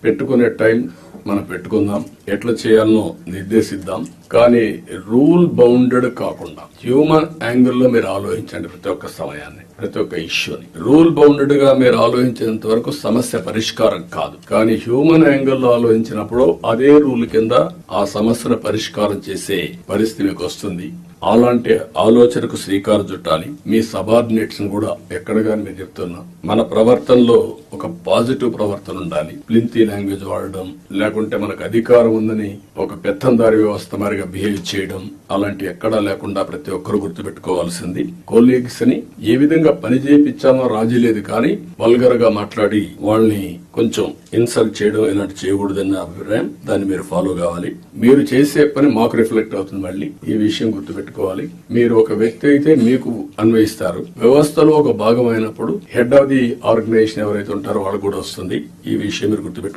పెట్టుకునే టైం మనం పెట్టుకుందాం, ఎట్లా చేయాలనో నిర్దేశిద్దాం. కానీ రూల్ బౌండెడ్ కాకుండా హ్యూమన్ యాంగిల్ లో మీరు ఆలోచించండి. ప్రతి ఒక్క సమయాన్ని, ప్రతి ఒక్క ఇష్యూని రూల్ బౌండెడ్ గా మీరు ఆలోచించేంత వరకు సమస్య పరిష్కారం కాదు. కానీ హ్యూమన్ యాంగిల్ లో ఆలోచించినప్పుడు అదే రూల్ కింద ఆ సమస్యను పరిష్కారం చేసే పరిస్థితి మీకు వస్తుంది. అలాంటి ఆలోచనకు శ్రీకారం చుట్టాలి. మీ సబార్డినేట్స్ కూడా ఎక్కడ గాని మీరు చెప్తున్నా, మన ప్రవర్తనలో ఒక పాజిటివ్ ప్రవర్తన ఉండాలి. ప్లింతీ లాంగ్వేజ్ వాడడం, లేకుంటే మనకు అధికారం ఉందని ఒక పెత్తందారి వ్యవస్థ మారిగా బిహేవ్ చేయడం, అలాంటి ఎక్కడా లేకుండా ప్రతి ఒక్కరు గుర్తుపెట్టుకోవాల్సింది. కొలీగ్స్ ని ఏ విధంగా పని చేయించాలో రాజీ లేదు, కానీ వల్గర్ గా మాట్లాడి వాళ్ళని కొంచెం ఇన్సల్ట్ చేయడం ఇలాంటి చేయకూడదన్న అభిప్రాయం. దాన్ని మీరు ఫాలో కావాలి. మీరు చేసే పని మాకు రిఫ్లెక్ట్ అవుతుంది. మళ్ళీ ఈ విషయం గుర్తుపెట్టుకోవాలి. మీరు ఒక వ్యక్తి అయితే మీకు అన్వయిస్తారు. వ్యవస్థలో ఒక భాగం అయినప్పుడు హెడ్ ఆఫ్ ది ఆర్గనైజేషన్ ఎవరైతే ఉంటారో వాళ్ళు కూడా వస్తుంది. ఈ విషయం మీరు గుర్తుపెట్టుకోవాలి.